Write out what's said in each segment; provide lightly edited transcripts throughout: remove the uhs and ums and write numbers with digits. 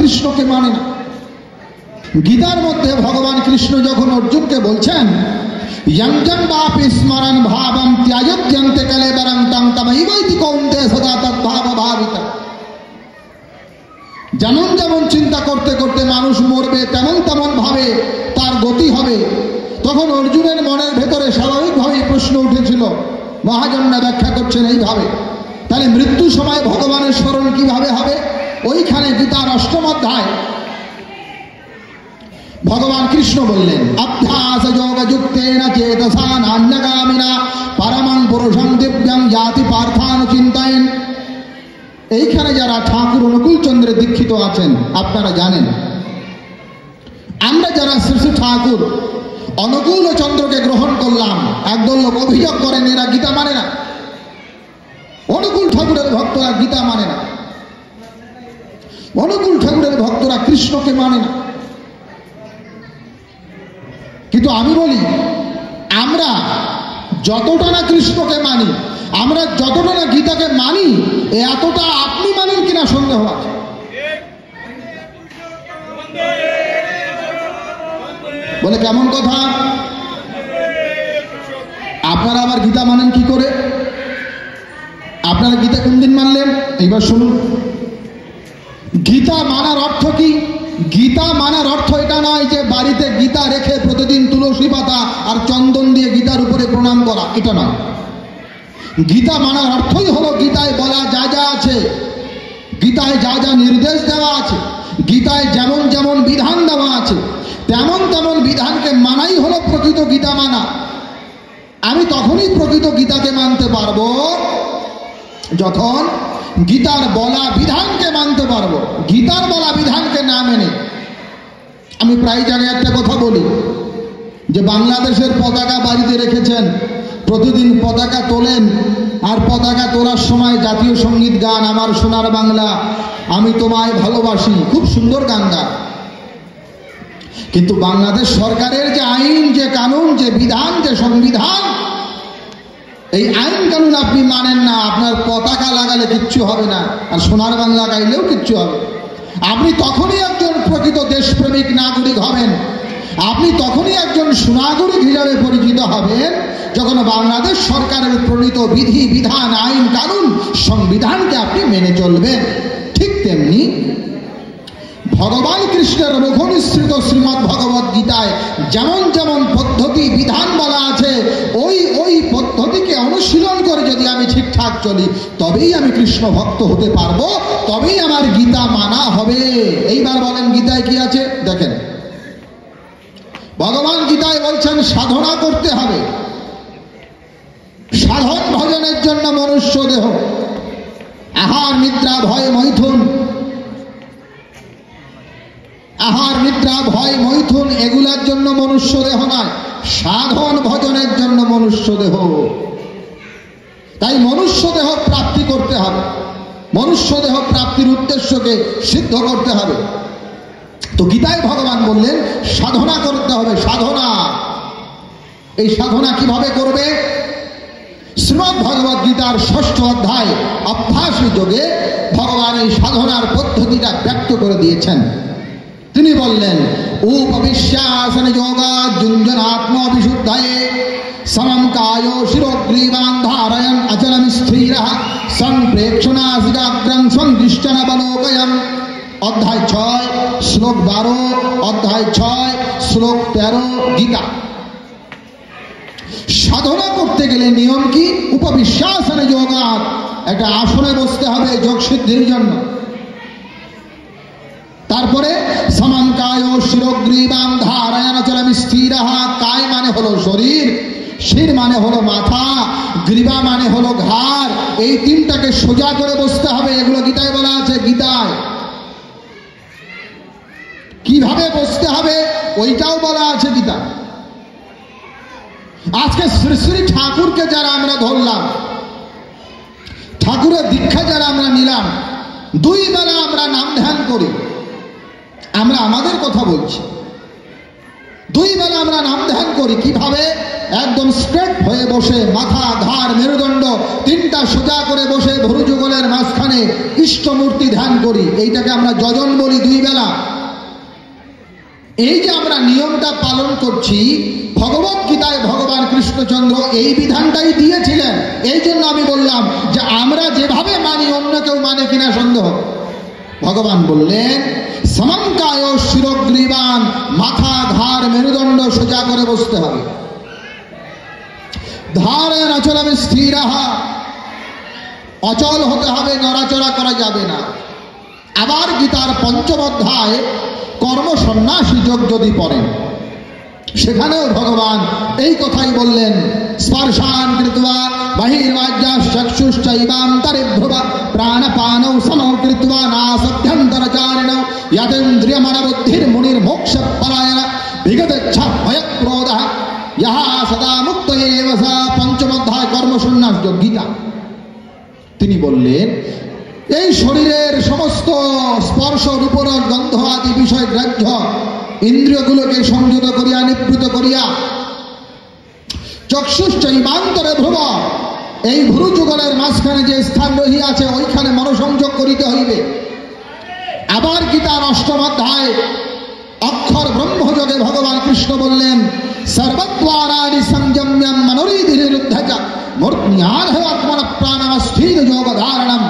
কৃষ্ণকে মানে না। গীতার মধ্যে ভগবান কৃষ্ণ যখন অর্জুনকে বলছেন यंजन बापि स्मरण भावम त्याजत्यन्ते कलेबरं तं तमैवैति कौन्तेय सदा तद्भाव भाविता। যেমন যেমন চিন্তা করতে করতে মানুষ মরবে তেমন তেমন ভাবে তার গতি হবে। তখন অর্জুনের মনের ভেতরে স্বাভাবিকভাবেই প্রশ্ন উঠেছিল, মহাজনরা ব্যাখ্যা করছেন এইভাবে, তাহলে মৃত্যু সময় ভগবানের স্মরণ কিভাবে হবে? ওইখানে গীতার ৮ম অধ্যায় ভগবান কৃষ্ণ বললেন, অভ্যাস যোগ যুক্তেন চেতসা নান্যগামিনা পরমং পুরুষং দিব্যং যাতি পার্থানুচিন্তয়েন। এইখানে যারা ঠাকুর অনুকূল চন্দ্রের দীক্ষিত আছেন আপনারা জানেন, আমরা যারা শ্রী শ্রী ঠাকুর অনুকূল চন্দ্রকে গ্রহণ করলাম, একদল লোক অভিযোগ করেন এরা গীতা মানে না, অনুকূল ঠাকুরের ভক্তরা গীতা মানে না, অনুকূল ঠাকুরের ভক্তরা কৃষ্ণকে মানে না। কিন্তু আমি বলি, আমরা যতটা না কৃষ্ণকে মানি, আমরা যতটা না গীতাকে মানি, এতটা আপনি মানেন কিনা সন্দেহ আছে। বলে কেমন কথা, আপনারা আবার গীতা মানেন কি করে? আপনারা গীতা কোন দিন মানলেন? এইবার শুনুন, গীতা মানার অর্থ কি? গীতা মানার অর্থ এটা নয় যে বাড়িতে গীতা রেখে প্রতিদিন তুলসী পাতা আর চন্দন দিয়ে গীতার উপরে প্রণাম করা, এটা নয়। গীতা মানার অর্থই হলো গীতায় বলা যা যা আছে, গীতায় যা যা নির্দেশ দেওয়া আছে, গীতায় যেমন যেমন বিধান দেওয়া আছে, তেমন তেমন বিধানকে মানাই হলো প্রকৃত গীতা মানা। আমি তখনই প্রকৃত গীতাকে মানতে পারবো যখন গীতার বলা বিধানকে মানতে পারবো। গীতার বলা বিধানকে না মেনে, আমি প্রায় জায়গায় একটা কথা বলি যে বাংলাদেশের পতাকা বাড়িতে রেখেছেন, প্রতিদিন পতাকা তোলেন, আর পতাকা তোলার সময় জাতীয় সঙ্গীত গান, আমার সোনার বাংলা, আমি তোমায় ভালোবাসি, খুব সুন্দর গান গান। কিন্তু বাংলাদেশ সরকারের যে আইন, যে কানুন, যে বিধান, যে সংবিধান, এই আইন কানুন আপনি মানেন না, আপনার পতাকা লাগালে কিচ্ছু হবে না, আর সোনার বাংলা গাইলেও কিচ্ছু হবে। আপনি তখনই একজন প্রকৃত দেশপ্রেমিক নাগরিক হবেন, আপনি তখনই একজন সুনাগরিক হিসাবে পরিচিত হবেন যখন বাংলাদেশ সরকারের প্রণীত বিধি বিধান, আইন কানুন, সংবিধানকে আপনি মেনে চলবেন। ঠিক তেমনি ভগবান কৃষ্ণের মুখনিসৃত শ্রীমদ্ ভগবদ গীতায় যেমন যেমন পদ্ধতি বিধান বলা আছে, ওই ওই পদ্ধতিকে অনুশীলন করে যদি আমি ঠিকঠাক চলি, তবেই আমি কৃষ্ণ ভক্ত হতে পারবো, তবেই আমার গীতা মানা হবে। এইবার বলেন গীতায় কি আছে দেখেন। ভগবান গীতায় বলছেন সাধনা করতে হবে, সাধন ভজনের জন্য মনুষ্য দেহ, আহার নিদ্রা ভয় মৈথুন, আহার নিদ্রা ভয় মৈথুন এগুলার জন্য মনুষ্য দেহ নয়, সাধন ভজনের জন্য মনুষ্য দেহ। তাই মনুষ্য দেহ প্রাপ্তি করতে হবে, মনুষ্য দেহ প্রাপ্তির উদ্দেশ্যকে সিদ্ধ করতে হবে। তো গীতায় ভগবান বললেন সাধনা করতে হবে, সাধনা। এই সাধনা কিভাবে করবে? শ্রীমদ্ ভগবদ গীতার ৬ষ্ঠ অধ্যায় অভ্যাস যোগে ভগবান এই সাধনার পদ্ধতিটা ব্যক্ত করে দিয়েছেন। তিনি বললেন, উপবিশ্যাসন যোগা যুঞ্জনাত্ম বিশুদ্ধায়ে সমম কায়ো শিরোগ্রীবান ধারয়ন অচলম স্থিরঃ সম্প্রেক্ষণাসিকাগ্রং সংদৃষ্টনবলোকয়ন। অধ্যায় ৬ শ্লোক ১২, অধ্যায় ৬ শ্লোক ১৩ গীতা। সাধনা করতে গেলে নিয়ম কি? উপবিশ্যাসন যোগা, একটা আসনে বসতে হবে যোগ সিদ্ধির জন্য। তারপরে সমম কায় শিরোগ্রীবাম ধারয়ন অচলম স্থিরঃ। কায় মানে হলো শরীর, শির মানে হলো মাথা, গ্রীবা মানে হলো ঘাড়, এই তিনটাকে সোজা করে বসতে হবে। এগুলো গীতায় বলা আছে। গীতায় কিভাবে বসতে হবে ওইটাও বলা আছে গীতায়। আজকে শ্রী শ্রী ঠাকুরকে যারা আমরা ধরলাম, ঠাকুরের দীক্ষা যারা আমরা নিলাম, 2 বেলা আমরা নাম ধ্যান করি, আমরা আমাদের কথা বলছি, 2 বেলা আমরা নাম ধ্যান করি। কিভাবে? একদম স্ট্রেট হয়ে বসে, মাথা ঘাড় মেরুদণ্ড তিনটা সোজা করে বসে ভুরু যুগলের মাঝখানে ইষ্টমূর্তি ধ্যান করি। এইটাকে আমরা যজন বলি, 2 বেলা। এই যে আমরা নিয়মটা পালন করছি, ভগবত গীতায় ভগবান কৃষ্ণচন্দ্র এই বিধানটাই দিয়েছিলেন। এই জন্য আমি বললাম যে আমরা যেভাবে মানি অন্য কেউ মানে কিনা সন্দেহ। ভগবান বললেন সমঙ্কায় শিরোগ্রীবান, মাথা ঘাড় মেরুদণ্ড সোজা করে বসতে হবে। ধারেন অচলম স্থিরাহা, অচল হতে হবে, নড়াচড়া করা যাবে না। আবার গীতার 5ম অধ্যায় কর্ম সন্ন্যাসী যোগ যদি পড়েন, সেখানেও ভগবান এই কথাই বললেন, স্পর্শান কৃত্বা বহির্বাজ্যাশ্চক্ষুশ্চৈবান্তরিভ্রুব প্রাণপানৌ সমৌ কৃত্বা নাসভ্যন্তরচারিণৌ यतेन्द्रियमनबुद्धिर्मुनिर्मोक्षपरायण विगतच्छा भयक्रोधः यः सदा मुक्त एव सा। 5ম অধ্যায় কর্ম সন্ন্যাস যোগ গীতা। তিনি বললেন এই শরীরের সমস্ত স্পর্শ রূপরস গন্ধ আদি বিষয় গ্রাহ্য ইন্দ্রিয়গুলোকে সংযত করিয়া নিবৃত করিয়া চক্ষুশ্চৈবান্তরে ভ্রুব, এই ভ্রু যুগলের মাঝখানে যে স্থান রহিয়াছে ওইখানে মনোসংযোগ করিতে হইবে। আবার গীতার 8ম অধ্যায় অক্ষর ব্রহ্মযোগে ভগবান কৃষ্ণ বললেন সর্বদ্বারাণি সংযম্যম মনোরিধিরুদ্ধচ মূর্ধ্যাত্মন প্রাণমস্থিত যোগধারণম।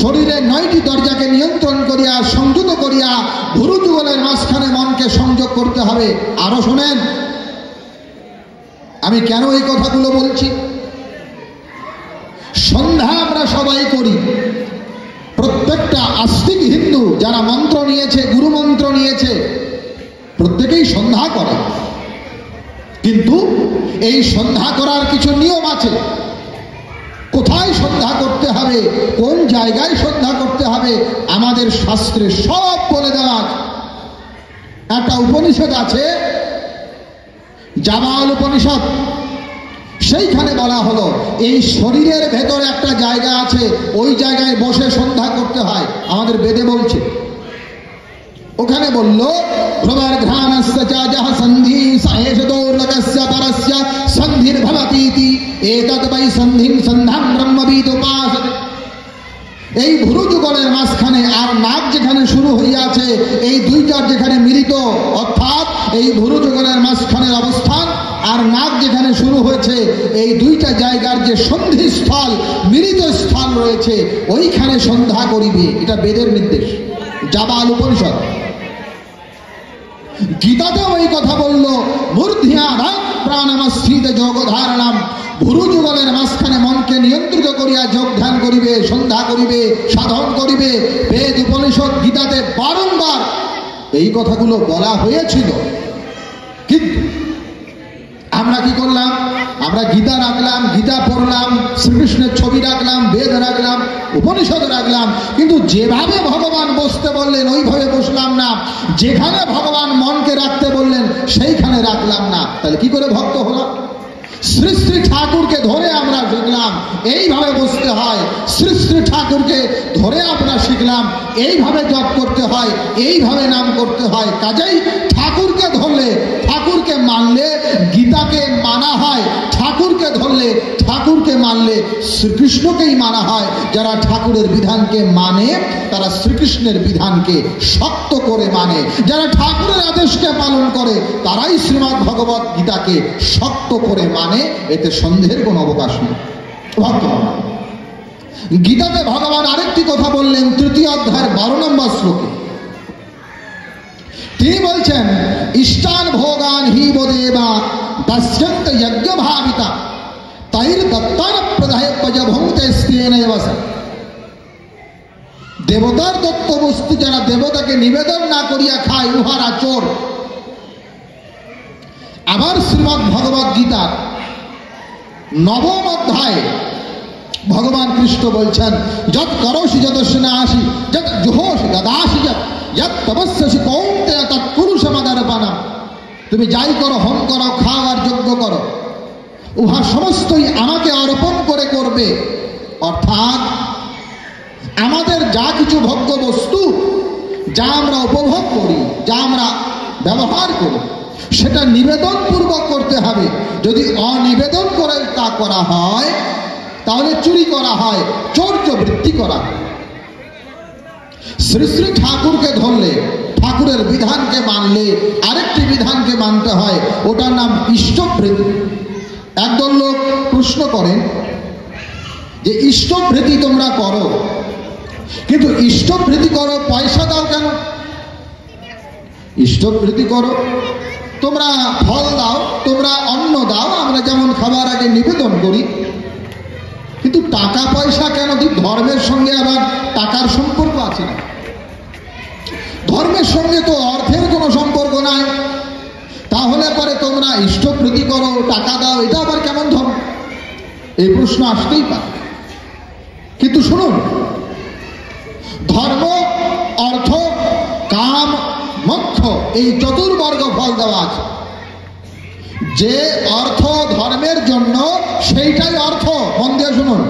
শরীরের 9টি দরজাকে নিয়ন্ত্রণ করিয়া সংযত করিয়া ভুরু যুগলের মাঝখানে মনকে সংযোগ করতে হবে। আরো শোনেন, আমি কেন এই কথাগুলো বলছি। সন্ধ্যা আমরা সবাই করি, প্রত্যেকটা আস্তিক হিন্দু যারা মন্ত্র নিয়েছে, গুরু মন্ত্র নিয়েছে, প্রত্যেকেই সন্ধ্যা করে। কিন্তু এই সন্ধ্যা করার কিছু নিয়ম আছে। কোথায় সন্ধ্যা করতে হবে, কোন জায়গায় সন্ধ্যা করতে হবে, আমাদের শাস্ত্রে সব বলে দেওয়া আছে। একটা উপনিষদ আছে, জাবাল উপনিষদ, সেইখানে বলা হলো এই শরীরের ভেতরে একটা জায়গা আছে, ওই জায়গায় বসে সন্ধ্যা করতে হয়। আমাদের বেদে বলছে, ওখানে বলল প্রবার ঘ্রাণস্য যহ সন্ধি সাহেশ দৌর্লকস্য পরস্য সন্ধির ভবতীতি এতদ বৈ সন্ধিং সন্ধান ব্রহ্মবিদ উপাসতে। এই ভুরু যুগলের মাঝখানে আর নাক যেখানে শুরু হইয়াছে, এই দুইটার যেখানে মিলিত, অর্থাৎ এই ভুরু যুগলের মাঝখানের অবস্থান আর নাক যেখানে শুরু হয়েছে, এই দুইটা জায়গার যে সন্ধি স্থল, মিলিত স্থল রয়েছে, ওইখানে সন্ধ্যা করিবে। এটা বেদের নির্দেশ, জাবাল উপনিষদ। গীতাতেও এই কথা বলল, মূর্ধ্যাধাম প্রাণমস্থিত যোগধারণম, ভুরু যুগলের মাঝখানে মনকে নিয়ন্ত্রিত করিয়া যোগ ধ্যান করিবে, সন্ধ্যা করিবে, সাধন করিবে। বেদ উপনিষদ গীতাতে বারংবার এই কথাগুলো বলা হয়েছিল। কিন্তু আমরা কি করলাম, আমরা গীতা রাখলাম, গীতা পড়লাম, শ্রীকৃষ্ণের ছবি রাখলাম, বেদ রাখলাম, উপনিষদ রাখলাম, কিন্তু যেভাবে ভগবান বসতে বললেন ওইভাবে বসলাম না, যেখানে ভগবান মনকে রাখতে বললেন সেইখানে রাখলাম না। তাহলে কি করে ভক্ত হলাম? শ্রী শ্রী ঠাকুরকে ধরে আমরা শিখলাম এইভাবে বসতে হয়, শ্রী শ্রী ঠাকুরকে ধরে আমরা শিখলাম এইভাবে জপ করতে হয়, এইভাবে নাম করতে হয়। কাজেই ঠাকুরকে ধরলে, ঠাকুরকে মানলে গীতাকে মানা হয়, ঠাকুরকে ধরলে, ঠাকুরকে মানলে শ্রীকৃষ্ণকেই মানা হয়। যারা ঠাকুরের বিধানকে মানে তারা শ্রীকৃষ্ণের বিধানকে শক্ত করে মানে, যারা ঠাকুরের আদেশকে পালন করে তারাই শ্রীমদ্ ভগবত গীতাকে শক্ত করে মানে। এতে সন্দেহের কোনো অবকাশ নেই। গীতাতে ভগবান আরেকটি কথা বললেন 3য় অধ্যায়ের 12 নম্বর শ্লোকে। তিনি বলছেন ইষ্টান ভোগান হি বদেবা দাস্যন্ত যজ্ঞ ভাবিতা তৈর দত্তান প্রদায় পজভূতে স্ত্রীনেবস। দেবতার দত্ত বস্তু যারা দেবতাকে নিবেদন না করিয়া খায় উহারা চোর। আবার শ্রীমদ্ ভগবত গীতার 9ম অধ্যায়ে ভগবান কৃষ্ণ বলছেন যৎ করোষি যদস্নাসি যৎ জুহোষি দদাসি যৎ তপস্যসি কৌন্তেয় তৎ কুরু সমাদর্পণম। তুমি যাই করো, হোম করো, খাও আর যজ্ঞ করো, উহা সমস্তই আমাকে অর্পণ করে করবে। অর্থাৎ আমাদের যা কিছু ভোগ্য বস্তু, যা আমরা উপভোগ করি, যা আমরা ব্যবহার করি, সেটা নিবেদন পূর্বক করতে হবে। যদি অনিবেদন করে তা করা হয় তাহলে চুরি করা হয়, চৌর্যবৃত্তি করা হয়। শ্রী শ্রী ঠাকুরকে ধরলে, ঠাকুরের বিধানকে মানলে আরেকটি বিধানকে মানতে হয়, ওটার নাম ইষ্টবৃত্তি। একদল লোক প্রশ্ন করেন যে ইষ্টবৃত্তি তোমরা করো, কিন্তু ইষ্টবৃত্তি করো পয়সা দাও কেন? ইষ্টবৃত্তি করো, তোমরা ফল দাও, তোমরা অন্ন দাও, আমরা যেমন খাবার আগে নিবেদন করি, কিন্তু টাকা পয়সা কেন দিই? ধর্মের সঙ্গে আবার টাকার সম্পর্ক আছে না? ধর্মের সঙ্গে তো অর্থের কোনো সম্পর্ক নাই, তাহলে পরে তোমরা ইষ্টবৃত্তি করো, টাকা দাও, এটা আবার কেমন ধর্ম? এই প্রশ্ন আসতেই পারে। কিন্তু শুনুন, ধর্ম, অর্থ, কাম, মোক্ষ এই চতুর্বর্গ ফল দেওয়া আছে। যে অর্থ ধর্মের জন্য সেইটাই অর্থ। মন দিয়ে শুনুন,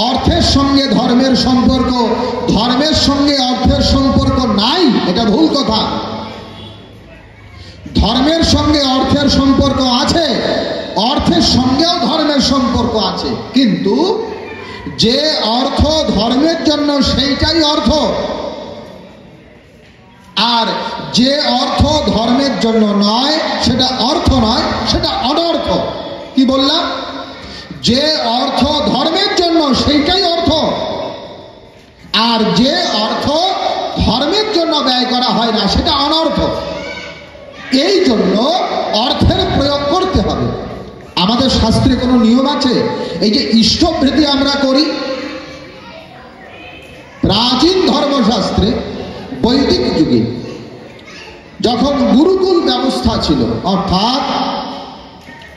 অর্থের সঙ্গে ধর্মের সম্পর্ক, ধর্মের সঙ্গে অর্থের সম্পর্ক নাই, এটা ভুল কথা। ধর্মের সঙ্গে অর্থের সম্পর্ক আছে, অর্থের সঙ্গেও ধর্মের সম্পর্ক আছে, কিন্তু যে অর্থ ধর্মের জন্য সেইটাই অর্থ, আর যে অর্থ ধর্মের জন্য নয় সেটা অর্থ নয়, সেটা অনর্থ। কি বললাম? যে অর্থ ধর্মের জন্য সেইটাই অর্থ, আর যে অর্থ ধর্মের জন্য ব্যয় করা হয় না সেটা অনর্থ। এই জন্য অর্থের প্রয়োগ করতে হবে। আমাদের শাস্ত্রে কোনো নিয়ম আছে? এই যে ইষ্টবৃত্তি আমরা করি, প্রাচীন ধর্মশাস্ত্রে বৈদিক যুগে যখন গুরুকুল ব্যবস্থা ছিল, অর্থাৎ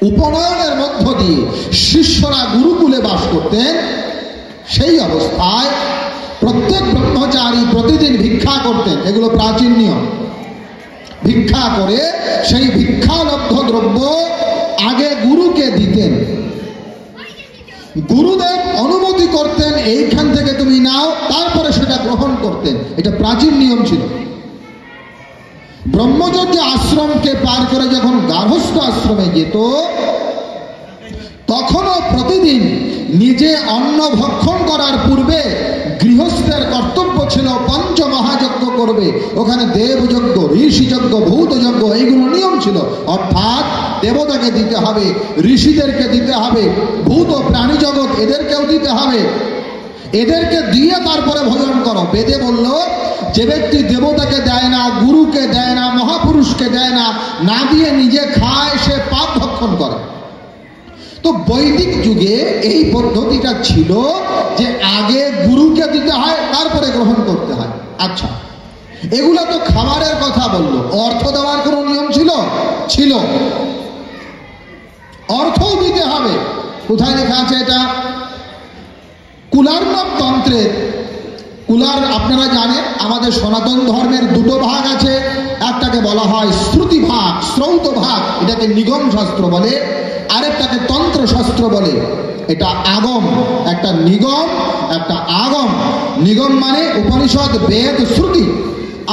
উপনয়নের মধ্য দিয়ে শিষ্যরা গুরুকুলে বাস করতেন, সেই অবস্থায় প্রত্যেক ব্রহ্মচারী প্রতিদিন ভিক্ষা করতেন। এগুলো প্রাচীন নিয়ম। ভিক্ষা করে সেই ভিক্ষালব্ধ দ্রব্য আগে গুরুকে দিতেন। গুরুদেব অনুমতি করতেন, এইখান থেকে তুমি নাও, তারপরে সেটা গ্রহণ করতেন। এটা প্রাচীন নিয়ম ছিল। ব্রহ্মচর্য আশ্রমকে পার করে যখন গার্হস্থ আশ্রমে যেত, তখনও প্রতিদিন নিজে অন্ন ভক্ষণ করার পূর্বে গৃহস্থের কর্তব্য ছিল পঞ্চমহাযজ্ঞ করবে। ওখানে দেবযজ্ঞ, ঋষিযজ্ঞ, ভূতযজ্ঞ এইগুলো নিয়ম ছিল। অর্থাৎ দেবতাকে দিতে হবে, ঋষিদেরকে দিতে হবে, ভূত প্রাণী জগৎ এদেরকেও দিতে হবে। এদেরকে দিয়ে তারপরে ভোজন করো। বেদে বলল, যে ব্যক্তি দেবতাকে দেয় না, গুরুকে দেয় না, মহাপুরুষকে দেয় না, না দিয়ে নিজে খায়, সে পাপ ভক্ষণ করে। তো বৈদিক যুগে এই পদ্ধতিটা ছিল যে আগে গুরুকে দিতে হয়, তারপরে গ্রহণ করতে হয়। আচ্ছা, এগুলো তো খাবারের কথা বললো, অর্থ দেওয়ার কোনো নিয়ম ছিল? ছিল। অর্থও দিতে হবে। কোথায় লেখা আছে এটা? কুলার্ণব তন্ত্রে। কুলার আপনারা জানেন, আমাদের সনাতন ধর্মের দুটো ভাগ আছে। একটাকে বলা হয় শ্রুতি ভাগ, শ্রৌত ভাগ, এটাকে নিগম শাস্ত্র বলে। আরেকটাকে তন্ত্র শাস্ত্র বলে। এটা আগম, একটা নিগম, একটা আগম। নিগম মানে উপনিষদ, বেদ, শ্রুতি,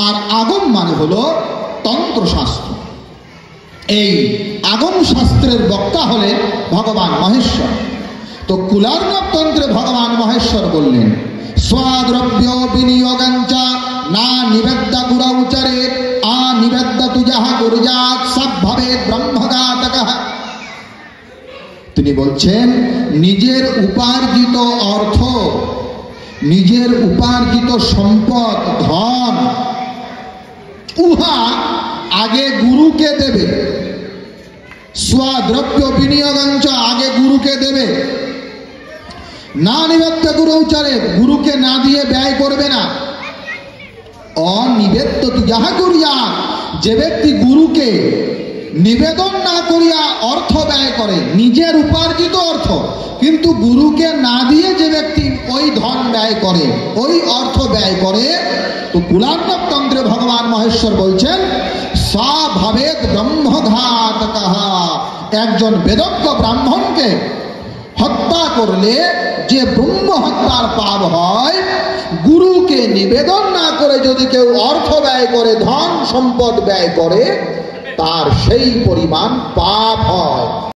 আর আগম মানে হলো তন্ত্র শাস্ত্র। এই আগম শাস্ত্রের বক্তা হলেন ভগবান মহেশ্বর। তো কুলার্ণব তন্ত্রে ভগবান মহেশ্বর বললেন, স্বাদ্রব্য বিনিয়োগাঞ্চ না নিবেদ্যা গুরৌচরে আ নিবেদ্যা তুজাহা গুরুজাত সব ভাবে ব্রহ্মঘাতকঃ। তিনি বলছেন, নিজের উপার্জিত অর্থ, নিজের উপার্জিত সম্পদ, ধন, উহা আগে গুরুকে দেবে। স্বাদ্রব্য বিনিয়োগাঞ্চ, আগে গুরুকে দেবে। না নিবেদ্য গুরৌচরে, গুরুকে না দিয়ে ব্যয় করবে না। অনিবেদ্য যাহা করিয়া, যে ব্যক্তি গুরুকে নিবেদন না করিয়া অর্থ ব্যয় করে, নিজের উপার্জিত অর্থ, কিন্তু গুরুকে না দিয়ে যে ব্যক্তি ওই ধন ব্যয় করে, ওই অর্থ ব্যয় করে, তো কুলার্ণব তন্ত্রে ভগবান মহেশ্বর বলছেন, স্বভাবেদ ব্রহ্মঘাতকঃ। একজন বেদজ্ঞ ব্রাহ্মণকে হত্যা করলে যে ব্রহ্ম হত্যার পাপ হয়, গুরুকে নিবেদন না করে যদি কেউ অর্থ ব্যয় করে, ধন সম্পদ ব্যয় করে, তার সেই পরিমাণ পাপ হয়।